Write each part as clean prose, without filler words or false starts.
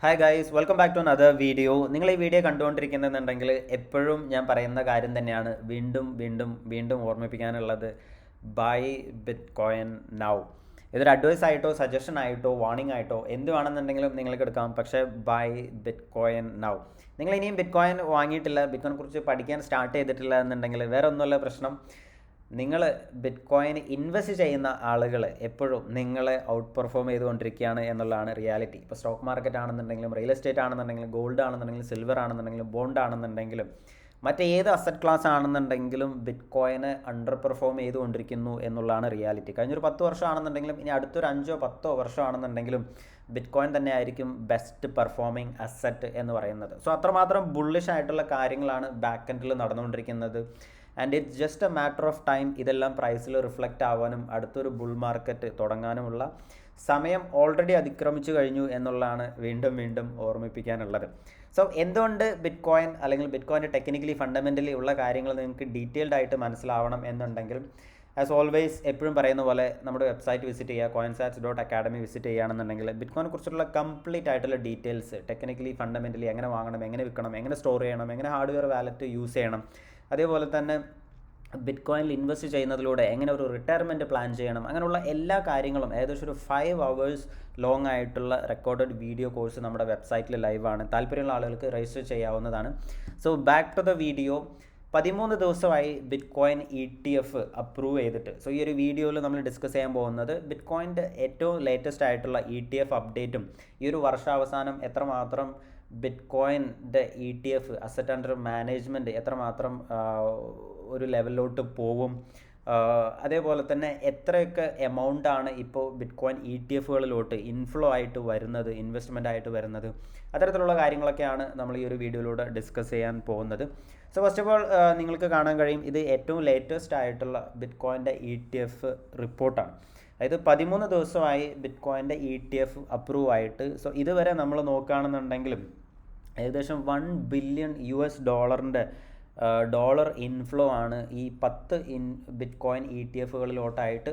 Hi guys, welcome back to another video. നിങ്ങൾ ഈ video കണ്ടുകൊണ്ടിരിക്കുന്നുണ്ടെങ്കിൽ എപ്പോഴും ഞാൻ പറയുന്ന കാര്യം തന്നെയാണ് വീണ്ടും വീണ്ടും വീണ്ടും ഓർമ്മിപ്പിക്കാനുള്ളത്. Buy bitcoin now. ഇതൊരു അഡ്വൈസ് ആയിട്ടോ സജഷൻ ആയിട്ടോ വാർണിംഗ് ആയിട്ടോ എന്ത് വേണമെന്നുണ്ടെങ്കിലും നിങ്ങൾക്ക് എടുക്കാം. പക്ഷേ ബൈ ബിറ്റ് കോയിൻ നൗ. നിങ്ങൾ ഇനിയും ബിറ്റ് കോയിൻ വാങ്ങിയിട്ടില്ല, ബിറ്റ് കോയിനെ കുറിച്ച് പഠിക്കാൻ സ്റ്റാർട്ട് ചെയ്തിട്ടില്ല എന്നുണ്ടെങ്കിൽ വേറെ ഒന്നുമല്ല പ്രശ്നം. നിങ്ങൾ ബിറ്റ് കോയിൻ ഇൻവെസ്റ്റ് ചെയ്യുന്ന ആളുകൾ എപ്പോഴും നിങ്ങളെ ഔട്ട് പെർഫോം ചെയ്തുകൊണ്ടിരിക്കുകയാണ് എന്നുള്ളതാണ് റിയാലിറ്റി. ഇപ്പോൾ സ്റ്റോക്ക് മാർക്കറ്റ് ആണെന്നുണ്ടെങ്കിലും റിയൽ എസ്റ്റേറ്റ് ആണെന്നുണ്ടെങ്കിലും ഗോൾഡ് ആണെന്നുണ്ടെങ്കിലും സിൽവർ ആണെന്നുണ്ടെങ്കിലും ബോണ്ട് ആണെന്നുണ്ടെങ്കിലും മറ്റേത് അസറ്റ് ക്ലാസ് ആണെന്നുണ്ടെങ്കിലും ബിറ്റ് കോയിന് അണ്ടർ പെർഫോം ചെയ്തുകൊണ്ടിരിക്കുന്നു എന്നുള്ളതാണ് റിയാലിറ്റി. കഴിഞ്ഞൊരു 10 വർഷമാണെന്നുണ്ടെങ്കിലും ഇനി അടുത്തൊരു 5-10 വർഷമാണെന്നുണ്ടെങ്കിലും ബിറ്റ് കോയിൻ തന്നെ ആയിരിക്കും ബെസ്റ്റ് പെർഫോമിംഗ് അസറ്റ് എന്ന് പറയുന്നത്. സോ അത്രമാത്രം ബുള്ളിഷ് ആയിട്ടുള്ള കാര്യങ്ങളാണ് ബാക്ക് എൻഡിൽ നടന്നുകൊണ്ടിരിക്കുന്നത്. And it's just A matter of time ഇതെല്ലാം പ്രൈസിൽ റിഫ്ലക്റ്റ് ആവാനും അടുത്തൊരു ബുൾ മാർക്കറ്റ് തുടങ്ങാനുമുള്ള സമയം ഓൾറെഡി അതിക്രമിച്ചു കഴിഞ്ഞു എന്നുള്ളതാണ് വീണ്ടും വീണ്ടും ഓർമ്മിപ്പിക്കാനുള്ളത്. സോ എന്തുകൊണ്ട് ബിറ്റ് കോയിൻ അല്ലെങ്കിൽ ബിറ്റ് കോയിൻ്റെ ടെക്നിക്കലി ഫണ്ടമെൻ്റലി ഉള്ള കാര്യങ്ങൾ നിങ്ങൾക്ക് ഡീറ്റെയിൽഡ് ആയിട്ട് മനസ്സിലാവണം എന്നുണ്ടെങ്കിൽ ആസ് ഓൾവേസ് എപ്പോഴും പറയുന്ന പോലെ നമ്മുടെ വെബ്സൈറ്റ് വിസിറ്റ് ചെയ്യുക, coinsats.academy വിസിറ്റ് ചെയ്യുകയാണെന്നുണ്ടെങ്കിൽ ബിറ്റ് കോയിനെ കുറിച്ചുള്ള കംപ്ലീറ്റ് ആയിട്ടുള്ള ഡീറ്റെയിൽസ് ടെക്നിക്കലി ഫണ്ടമെൻ്റലി എങ്ങനെ വാങ്ങണം, എങ്ങനെ വിൽക്കണം, എങ്ങനെ സ്റ്റോർ ചെയ്യണം, എങ്ങനെ ഹാർഡ്വെയർ വാലറ്റ് യൂസ് ചെയ്യണം, അതേപോലെ തന്നെ ബിറ്റ് കോയിനിൽ ഇൻവെസ്റ്റ് ചെയ്യുന്നതിലൂടെ എങ്ങനെ ഒരു റിട്ടയർമെൻറ്റ് പ്ലാൻ ചെയ്യണം, അങ്ങനെയുള്ള എല്ലാ കാര്യങ്ങളും ഏകദേശം ഒരു 5 hours ലോങ് ആയിട്ടുള്ള റെക്കോർഡഡ് വീഡിയോ കോഴ്സ് നമ്മുടെ വെബ്സൈറ്റിൽ ലൈവാണ്. താല്പര്യമുള്ള ആളുകൾക്ക് രജിസ്റ്റർ ചെയ്യാവുന്നതാണ്. So back to the video. 13 ദിവസമായി ബിറ്റ് കോയിൻ ETF അപ്രൂവ് ചെയ്തിട്ട്. സോ ഈ ഒരു വീഡിയോയിൽ നമ്മൾ ഡിസ്കസ് ചെയ്യാൻ പോകുന്നത് ബിറ്റ് കോയിൻ്റെ ഏറ്റവും ലേറ്റസ്റ്റ് ആയിട്ടുള്ള ETF അപ്ഡേറ്റും ഈ ഒരു വർഷാവസാനം എത്രമാത്രം ബിറ്റ് കോയിൻ്റെ ETF അസറ്റ് അണ്ടർ മാനേജ്മെൻറ്റ് എത്രമാത്രം ഒരു ലെവലിലോട്ട് പോവും, അതേപോലെ തന്നെ എത്രയൊക്കെ എമൗണ്ടാണ് ഇപ്പോൾ ബിറ്റ് കോയിൻ ETF ഇൻഫ്ലോ ആയിട്ട് വരുന്നത്, ഇൻവെസ്റ്റ്മെൻ്റ് ആയിട്ട് വരുന്നത്, അത്തരത്തിലുള്ള കാര്യങ്ങളൊക്കെയാണ് നമ്മൾ ഈ ഒരു വീഡിയോയിലൂടെ ഡിസ്കസ് ചെയ്യാൻ പോകുന്നത്. സോ ഫസ്റ്റ് ഓഫ് ഓൾ നിങ്ങൾക്ക് കാണാൻ കഴിയും ഇത് ഏറ്റവും ലേറ്റസ്റ്റ് ആയിട്ടുള്ള ബിറ്റ് കോയിൻ്റെ ETF റിപ്പോർട്ടാണ്. അതായത് 13 ദിവസമായി ബിറ്റ് കോയിൻ്റെ ETF അപ്രൂവ് ആയിട്ട്. സോ ഇതുവരെ നമ്മൾ നോക്കുകയാണെന്നുണ്ടെങ്കിലും ഏകദേശം $1 ബില്യൺ ഡോളർ ഇൻഫ്ലോ ആണ് ഈ 10 ബിറ്റ് കോയിൻ ETF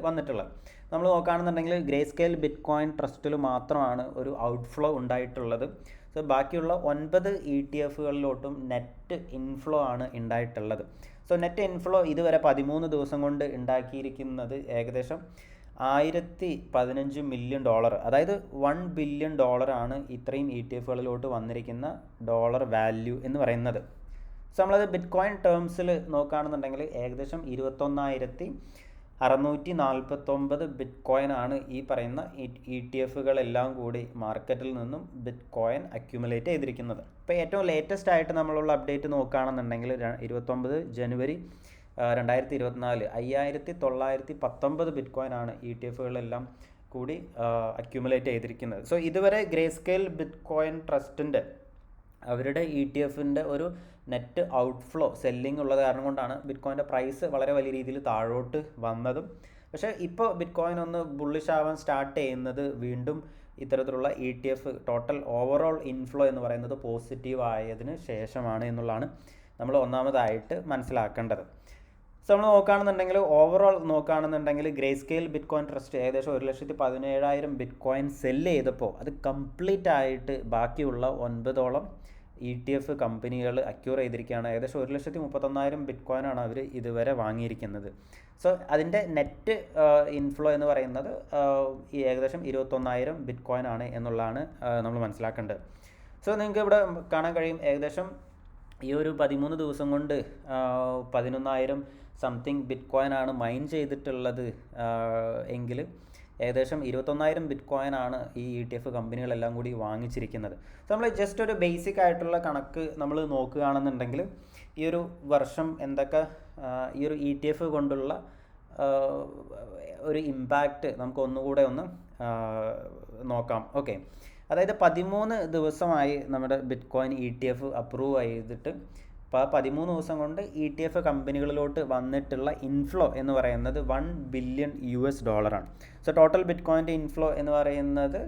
വന്നിട്ടുള്ളത്. നമ്മൾ നോക്കുകയാണെന്നുണ്ടെങ്കിൽ ഗ്രേ സ്കെയിൽ ബിറ്റ് കോയിൻ ട്രസ്റ്റിൽ മാത്രമാണ് ഒരു ഔട്ട്ഫ്ലോ ഉണ്ടായിട്ടുള്ളത്. സോ ബാക്കിയുള്ള 9 ETF നെറ്റ് ഇൻഫ്ലോ ആണ് ഉണ്ടായിട്ടുള്ളത്. സോ നെറ്റ് ഇൻഫ്ലോ ഇതുവരെ 13 ദിവസം കൊണ്ട് ഉണ്ടാക്കിയിരിക്കുന്നത് ഏകദേശം $115 മില്യൺ, അതായത് $1 ബില്യൺ ആണ് ഇത്രയും ETF വന്നിരിക്കുന്ന ഡോളർ വാല്യൂ എന്ന് പറയുന്നത്. സോ നമ്മളത് ബിറ്റ് കോയിൻ ടേംസിൽ നോക്കുകയാണെന്നുണ്ടെങ്കിൽ ഏകദേശം 21,649 ബിറ്റ് കോയിൻ ആണ് ഈ പറയുന്ന ETF കൂടി മാർക്കറ്റിൽ നിന്നും ബിറ്റ് കോയിൻ അക്യുമുലേറ്റ് ചെയ്തിരിക്കുന്നത്. ഇപ്പോൾ ഏറ്റവും ലേറ്റസ്റ്റ് ആയിട്ട് നമ്മളുള്ള അപ്ഡേറ്റ് നോക്കുകയാണെന്നുണ്ടെങ്കിൽ 29 ജനുവരി 2024 5,919 ബിറ്റ് കോയിൻ ആണ് ETF കൂടി അക്യുമുലേറ്റ് ചെയ്തിരിക്കുന്നത്. സോ ഇതുവരെ ഗ്രേ സ്കെയിൽ ബിറ്റ് കോയിൻ ട്രസ്റ്റിൻ്റെ അവരുടെ ETF ഒരു നെറ്റ് ഔട്ട്ഫ്ലോ സെല്ലിംഗ് ഉള്ളത് കാരണം കൊണ്ടാണ് ബിറ്റ് കോയിൻ്റെ പ്രൈസ് വളരെ വലിയ രീതിയിൽ താഴോട്ട് വന്നതും. പക്ഷേ ഇപ്പോൾ ബിറ്റ് കോയിൻ ഒന്ന് ബുള്ളിഷ് ആവാൻ സ്റ്റാർട്ട് ചെയ്യുന്നത് വീണ്ടും ഇത്തരത്തിലുള്ള ETF ടോട്ടൽ ഓവറോൾ ഇൻഫ്ലോ എന്ന് പറയുന്നത് പോസിറ്റീവ് ആയതിന് ശേഷമാണ് എന്നുള്ളതാണ് നമ്മൾ ഒന്നാമതായിട്ട് മനസ്സിലാക്കേണ്ടത്. സോ നമ്മൾ നോക്കുകയാണെന്നുണ്ടെങ്കിൽ ഓവറോൾ നോക്കുകയാണെന്നുണ്ടെങ്കിൽ grey scale bit coin trust ഏകദേശം 1,17,000 ബിറ്റ് കോയിൻ സെല്ല് ചെയ്തപ്പോൾ അത് കംപ്ലീറ്റ് ആയിട്ട് ബാക്കിയുള്ള 9 ETF കമ്പനികൾ അക്യൂർ ചെയ്തിരിക്കുകയാണ്. ഏകദേശം 1,31,000 ബിറ്റ് കോയിനാണ് അവർ ഇതുവരെ വാങ്ങിയിരിക്കുന്നത്. സോ അതിൻ്റെ നെറ്റ് ഇൻഫ്ലോ എന്ന് പറയുന്നത് ഈ ഏകദേശം 21,000 ബിറ്റ് കോയിൻ ആണ് എന്നുള്ളതാണ് നമ്മൾ മനസ്സിലാക്കേണ്ടത്. സോ നിങ്ങൾക്ക് ഇവിടെ കാണാൻ കഴിയും ഏകദേശം ഈ ഒരു 13 ദിവസം കൊണ്ട് 11,000 സംതിങ് ബിറ്റ് കോയിൻ ആണ് മൈൻ ചെയ്തിട്ടുള്ളത് എങ്കിൽ ഏകദേശം 21,000 ബിറ്റ് കോയിൻ ആണ് ഈ ETF കമ്പനികളെല്ലാം കൂടി വാങ്ങിച്ചിരിക്കുന്നത്. സോ നമ്മൾ ജസ്റ്റ് ഒരു ബേസിക് ആയിട്ടുള്ള കണക്ക് നമ്മൾ നോക്കുകയാണെന്നുണ്ടെങ്കിൽ ഈ ഒരു വർഷം എന്തൊക്കെ ഈ ഒരു ETF കൊണ്ടുള്ള ഒരു ഇമ്പാക്റ്റ് നമുക്ക് ഒന്നുകൂടെ ഒന്ന് നോക്കാം. ഓക്കെ, അതായത് 13 ദിവസമായി നമ്മുടെ ബിറ്റ് കോയിൻ ETF അപ്രൂവ് ചെയ്തിട്ട് അപ്പോൾ 13 ദിവസം കൊണ്ട് ETF കമ്പനികളിലോട്ട് വന്നിട്ടുള്ള ഇൻഫ്ലോ എന്ന് പറയുന്നത് $1 ബില്യൺ ആണ്. സോ ടോട്ടൽ ബിറ്റ് കോയിൻ്റെ ഇൻഫ്ലോ എന്ന് പറയുന്നത്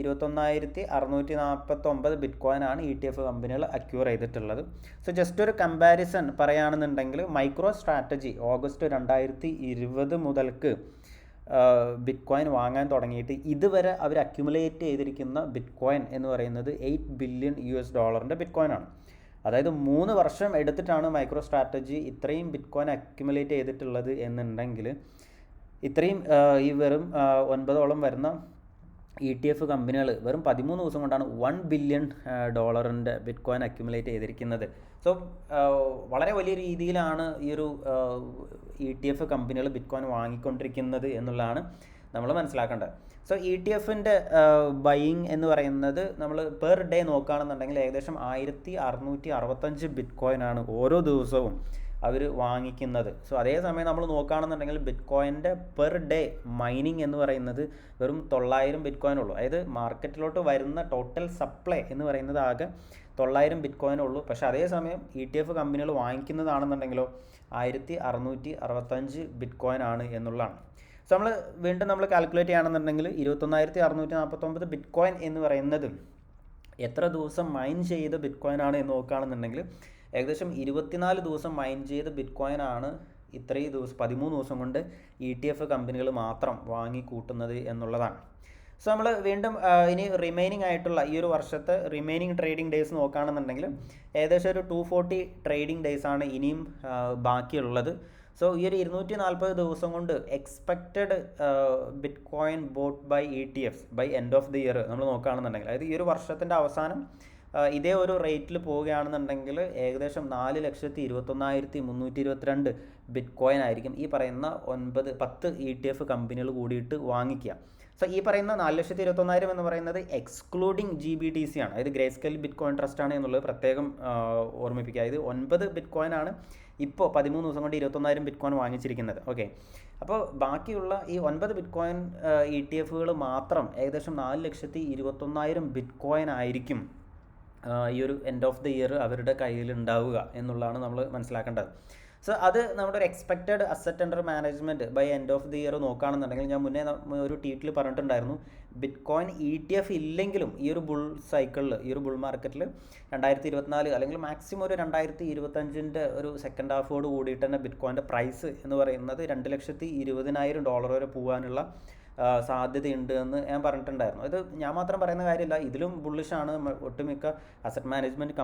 21,649 ബിറ്റ് കോയിൻ ആണ് ETF കമ്പനികൾ അക്യൂർ ചെയ്തിട്ടുള്ളത്. സോ ജസ്റ്റ് ഒരു കമ്പാരിസൺ പറയുകയാണെന്നുണ്ടെങ്കിൽ മൈക്രോ സ്ട്രാറ്റജി ഓഗസ്റ്റ് 2020 മുതൽക്ക് ബിറ്റ് കോയിൻ വാങ്ങാൻ തുടങ്ങിയിട്ട് ഇതുവരെ അവർ അക്യുമുലേറ്റ് ചെയ്തിരിക്കുന്ന ബിറ്റ് കോയിൻ എന്ന് പറയുന്നത് $8 ബില്യൺ ബിറ്റ് കോയിനാണ്. അതായത് 3 വർഷം എടുത്തിട്ടാണ് മൈക്രോ സ്ട്രാറ്റജി ഇത്രയും ബിറ്റ് കോയിൻ അക്യുമുലേറ്റ് ചെയ്തിട്ടുള്ളത് എന്നുണ്ടെങ്കിൽ ഇത്രയും ഈ വെറും 9ഓളം വരുന്ന ETF കമ്പനികൾ വെറും 13 ദിവസം കൊണ്ടാണ് $1 ബില്യൺ ബിറ്റ് കോയിൻ അക്യുമുലേറ്റ് ചെയ്തിരിക്കുന്നത്. സോ വളരെ വലിയ രീതിയിലാണ് ഈ ഒരു ETF കമ്പനികൾ ബിറ്റ് കോയിൻ വാങ്ങിക്കൊണ്ടിരിക്കുന്നത് എന്നുള്ളതാണ് നമ്മൾ മനസ്സിലാക്കേണ്ടത്. സോ ETF-ൻ്റെ ബൈയിങ് എന്ന് പറയുന്നത് നമ്മൾ പെർ ഡേ നോക്കുകയാണെന്നുണ്ടെങ്കിൽ ഏകദേശം 1665 ബിറ്റ് കോയിനാണ് ഓരോ ദിവസവും അവർ വാങ്ങിക്കുന്നത്. സോ അതേസമയം നമ്മൾ നോക്കുകയാണെന്നുണ്ടെങ്കിൽ ബിറ്റ് കോയിൻ്റെ പെർ ഡേ മൈനിങ് എന്ന് പറയുന്നത് വെറും 900 ബിറ്റ് കോയിൻ ഉള്ളൂ. അതായത് മാർക്കറ്റിലോട്ട് വരുന്ന ടോട്ടൽ സപ്ലൈ എന്ന് പറയുന്നത് ആകെ 900 ബിറ്റ് കോയിൻ ഉള്ളൂ. പക്ഷേ അതേസമയം ETF കമ്പനികൾ വാങ്ങിക്കുന്നതാണെന്നുണ്ടെങ്കിലോ 1665 ബിറ്റ് കോയിൻ ആണ് എന്നുള്ളതാണ്. സോ നമ്മൾ കാൽക്കുലേറ്റ് ചെയ്യുകയാണെന്നുണ്ടെങ്കിൽ 21649 ബിറ്റ് കോയിൻ എന്ന് പറയുന്നത് എത്ര ദിവസം മൈൻ ചെയ്ത ബിറ്റ് കോയിൻ ആണ് എന്ന് നോക്കുകയാണെന്നുണ്ടെങ്കിൽ ഏകദേശം 24 ദിവസം മൈൻ ചെയ്ത ബിറ്റ് കോയിൻ ആണ് ഇത്രയും ദിവസം 13 ദിവസം കൊണ്ട് ETF കമ്പനികൾ മാത്രം വാങ്ങിക്കൂട്ടുന്നത് എന്നുള്ളതാണ്. സോ നമ്മൾ വീണ്ടും ഇനി റിമൈനിങ് ആയിട്ടുള്ള ഈ ഒരു വർഷത്തെ റിമൈനിങ് ട്രേഡിംഗ് ഡേയ്സ് നോക്കുകയാണെന്നുണ്ടെങ്കിൽ ഏകദേശം ഒരു 240 ട്രേഡിംഗ് ഡേയ്സ് ആണ് ഇനിയും ബാക്കിയുള്ളത്. സോ ഈ ഒരു 240 ദിവസം കൊണ്ട് expected bitcoin bought by ETFs by end of the year നമ്മൾ നോക്കുകയാണെന്നുണ്ടെങ്കിൽ അതായത് ഈ ഒരു വർഷത്തിൻ്റെ അവസാനം ഇതേ ഒരു റേറ്റിൽ പോവുകയാണെന്നുണ്ടെങ്കിൽ ഏകദേശം 4,21,322 ബിറ്റ് കോയിൻ ആയിരിക്കും ഈ പറയുന്ന 10 ETF കമ്പനികൾ കൂടിയിട്ട് വാങ്ങിക്കുക. സോ ഈ പറയുന്ന 4,21,000 എന്ന് പറയുന്നത് എക്സ്ക്ലൂഡിങ് GBTC ആണ്. അതായത് grey scale bit coin trust ആണ് എന്നുള്ളത് പ്രത്യേകം ഓർമ്മിപ്പിക്കുക. ഇത് 9 ബിറ്റ് കോയിൻ ആണ് ഇപ്പോൾ 13 ദിവസം കൊണ്ട് 21,000 ബിറ്റ് കോയിൻ വാങ്ങിച്ചിരിക്കുന്നത്. ഓക്കെ, അപ്പോൾ ബാക്കിയുള്ള ഈ 9 ബിറ്റ് കോയിൻ ETF-കൾ മാത്രം ഏകദേശം 4,21,000 ബിറ്റ് കോയിൻ ആയിരിക്കും ഈ ഒരു എൻഡ് ഓഫ് ദി ഇയർ അവരുടെ കയ്യിൽ ഉണ്ടാവുക എന്നുള്ളതാണ് നമ്മൾ മനസ്സിലാക്കേണ്ടത്. സോ അത് നമ്മുടെ ഒരു expected asset under management by end of the year നോക്കുകയാണെന്നുണ്ടെങ്കിൽ ഞാൻ മുന്നേ ഒരു ട്വീറ്റിൽ പറഞ്ഞിട്ടുണ്ടായിരുന്നു, ബിറ്റ് കോയിൻ ETF ഇല്ലെങ്കിലും ഈ ഒരു ബുൾ സൈക്കിളിൽ ഈ ഒരു ബുൾ മാർക്കറ്റിൽ 2024 അല്ലെങ്കിൽ മാക്സിമം ഒരു 2025 ഒരു സെക്കൻഡ് ഹാഫോട് കൂടിയിട്ട് തന്നെ ബിറ്റ് കോയിൻ്റെ പ്രൈസ് എന്ന് പറയുന്നത് $2,20,000 വരെ പോകാനുള്ള സാധ്യതയുണ്ട് എന്ന് ഞാൻ പറഞ്ഞിട്ടുണ്ടായിരുന്നു. ഇത് ഞാൻ മാത്രം പറയുന്ന കാര്യമില്ല, ഇതിലും ബുള്ളിഷാണ് ഒട്ടുമിക്ക അസറ്റ് മാനേജ്മെൻറ്റ്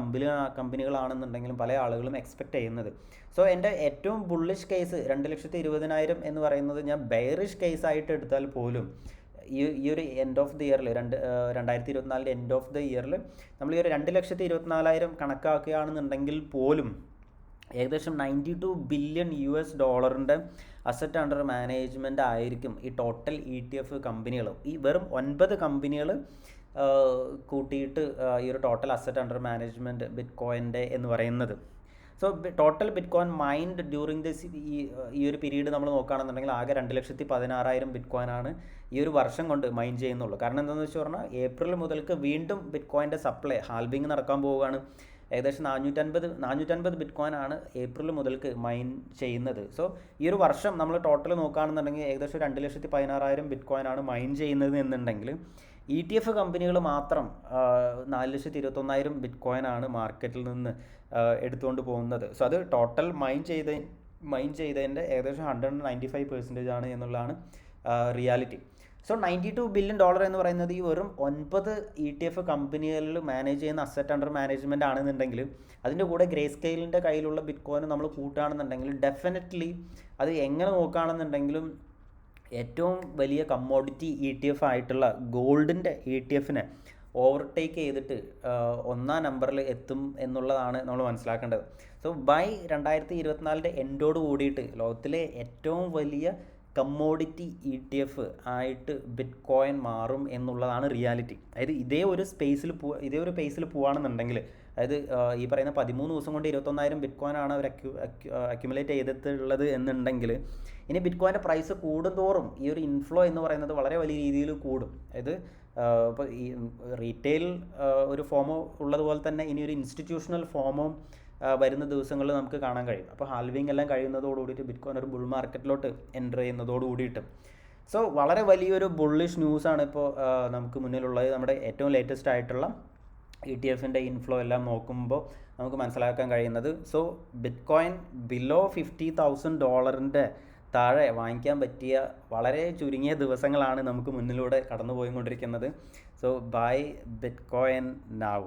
കമ്പനികളാണെന്നുണ്ടെങ്കിലും പല ആളുകളും എക്സ്പെക്റ്റ് ചെയ്യുന്നത്. സോ എൻ്റെ ഏറ്റവും ബുള്ളിഷ് കേസ് 2,20,000 എന്ന് പറയുന്നത് ഞാൻ ബെയറിഷ് കേസായിട്ട് എടുത്താൽ പോലും ഈ ഒരു എൻഡ് ഓഫ് ദി ഇയറിൽ 2024 എൻഡ് ഓഫ് ദി ഇയറിൽ നമ്മൾ ഈ ഒരു 2,24,000 കണക്കാക്കുകയാണെന്നുണ്ടെങ്കിൽ പോലും ഏകദേശം $92 ബില്യൺ അസറ്റ് അണ്ടർ മാനേജ്മെൻ്റ് ആയിരിക്കും ഈ ടോട്ടൽ ETF കമ്പനികൾ. ഈ വെറും 9 കമ്പനികൾ കൂട്ടിയിട്ട് ഈ ഒരു ടോട്ടൽ അസറ്റ് അണ്ടർ മാനേജ്മെൻറ്റ് ബിറ്റ് കോയിൻ്റെ എന്ന് പറയുന്നത്. So total bitcoin mined during this ഈ ഒരു പീരീഡ് നമ്മൾ നോക്കുകയാണെന്നുണ്ടെങ്കിൽ ആകെ 2,16,000 ബിറ്റ് കോയിനാണ് ഈ ഒരു വർഷം കൊണ്ട് മൈൻ ചെയ്യുന്നുള്ളൂ. കാരണം എന്താണെന്ന് വെച്ച് പറഞ്ഞാൽ ഏപ്രിൽ മുതൽക്ക് വീണ്ടും ബിറ്റ് കോയിൻ്റെ സപ്ലൈ ഹാൽബിങ് നടക്കാൻ പോവുകയാണ്. ഏകദേശം 450 ബിറ്റ് കോയിൻ ആണ് ഏപ്രിൽ മുതൽക്ക് മൈൻ ചെയ്യുന്നത്. സോ ഈ ഒരു വർഷം നമ്മൾ ടോട്ടൽ നോക്കുകയാണെന്നുണ്ടെങ്കിൽ ഏകദേശം 2,16,000 ബിറ്റ് കോയിൻ ആണ് മൈൻ ചെയ്യുന്നത് എന്നുണ്ടെങ്കിൽ ETF കമ്പനികൾ മാത്രം 4,21,000 ബിറ്റ് കോയിൻ ആണ് മാർക്കറ്റിൽ നിന്ന് എടുത്തുകൊണ്ട് പോകുന്നത്. സോ അത് ടോട്ടൽ മൈൻ ചെയ്തതിൻ്റെ ഏകദേശം 195% ആണ് എന്നുള്ളതാണ് റിയാലിറ്റി. സോ $92 ബില്യൺ എന്ന് പറയുന്നത് ഈ വെറും 9 ETF കമ്പനികളിൽ മാനേജ് ചെയ്യുന്ന അസറ്റ് അണ്ടർ മാനേജ്മെൻ്റ് ആണെന്നുണ്ടെങ്കിൽ അതിൻ്റെ കൂടെ ഗ്രേ സ്കെയിലിൻ്റെ കയ്യിലുള്ള ബിറ്റ് കോയിൻ നമ്മൾ കൂട്ടുകയാണെന്നുണ്ടെങ്കിൽ ഡെഫിനറ്റ്ലി അത് എങ്ങനെ നോക്കുകയാണെന്നുണ്ടെങ്കിലും ഏറ്റവും വലിയ കമ്മോഡിറ്റി ETF ആയിട്ടുള്ള ഗോൾഡിൻ്റെ ETF-നെ ഓവർടേക്ക് ചെയ്തിട്ട് 1ാം നമ്പറിൽ എത്തും എന്നുള്ളതാണ് നമ്മൾ മനസ്സിലാക്കേണ്ടത്. സോ ബൈ 2024 എൻഡോട് കൂടിയിട്ട് ലോകത്തിലെ ഏറ്റവും വലിയ കമ്മോഡിറ്റി ETF ആയിട്ട് ബിറ്റ് കോയിൻ മാറും എന്നുള്ളതാണ് റിയാലിറ്റി. അതായത് ഇതേ ഒരു പേസിൽ പോവുകയാണെന്നുണ്ടെങ്കിൽ അതായത് ഈ പറയുന്ന 13 ദിവസം കൊണ്ട് 21,000 ബിറ്റ് കോയിൻ ആണ് അവർ അക്യുമുലേറ്റ് ചെയ്തിട്ടുള്ളത് എന്നുണ്ടെങ്കിൽ ഇനി ബിറ്റ് കോയിൻ്റെ പ്രൈസ് കൂടുന്തോറും ഈ ഒരു ഇൻഫ്ലോ എന്ന് പറയുന്നത് വളരെ വലിയ രീതിയിൽ കൂടും. അതായത് ഇപ്പോൾ ഈ റീറ്റെയിൽ ഒരു ഫോമോ ഉള്ളതുപോലെ തന്നെ ഇനി ഒരു ഇൻസ്റ്റിറ്റ്യൂഷണൽ ഫോമോ വരുന്ന ദിവസങ്ങളിൽ നമുക്ക് കാണാൻ കഴിയും. അപ്പോൾ ഹാൽവിങ് എല്ലാം കഴിയുന്നതോടുകൂടിയിട്ട് ബിറ്റ് കോയിൻ ഒരു ബുൾ മാർക്കറ്റിലോട്ട് എൻ്റർ ചെയ്യുന്നതോടുകൂടിയിട്ട് സോ വളരെ വലിയൊരു ബുള്ളിഷ് ന്യൂസാണ് ഇപ്പോൾ നമുക്ക് മുന്നിലുള്ളത്. നമ്മുടെ ഏറ്റവും ലേറ്റസ്റ്റ് ആയിട്ടുള്ള ETF-ൻ്റെ ഇൻഫ്ലോ എല്ലാം നോക്കുമ്പോൾ നമുക്ക് മനസ്സിലാക്കാൻ കഴിയുന്നത്. സോ ബിറ്റ് കോയിൻ ബിലോ $50,000 താഴെ വാങ്ങിക്കാൻ പറ്റിയ വളരെ ചുരുങ്ങിയ ദിവസങ്ങളാണ് നമുക്ക് മുന്നിലൂടെ കടന്നു പോയിക്കൊണ്ടിരിക്കുന്നത്. So buy bitcoin now.